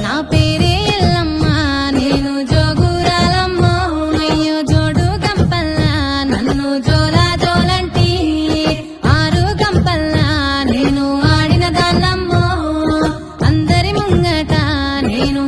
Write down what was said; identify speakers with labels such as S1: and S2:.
S1: నా పేరే ఎల్లమ్మ నేను జోగురాలమ్మ అయ్యో జోడు గంపల్లా నన్ను జోలా జోలంటి ఆరు గంపల్లా నేను ఆడిన దాన్నమ్మో అందరి ముంగట నేను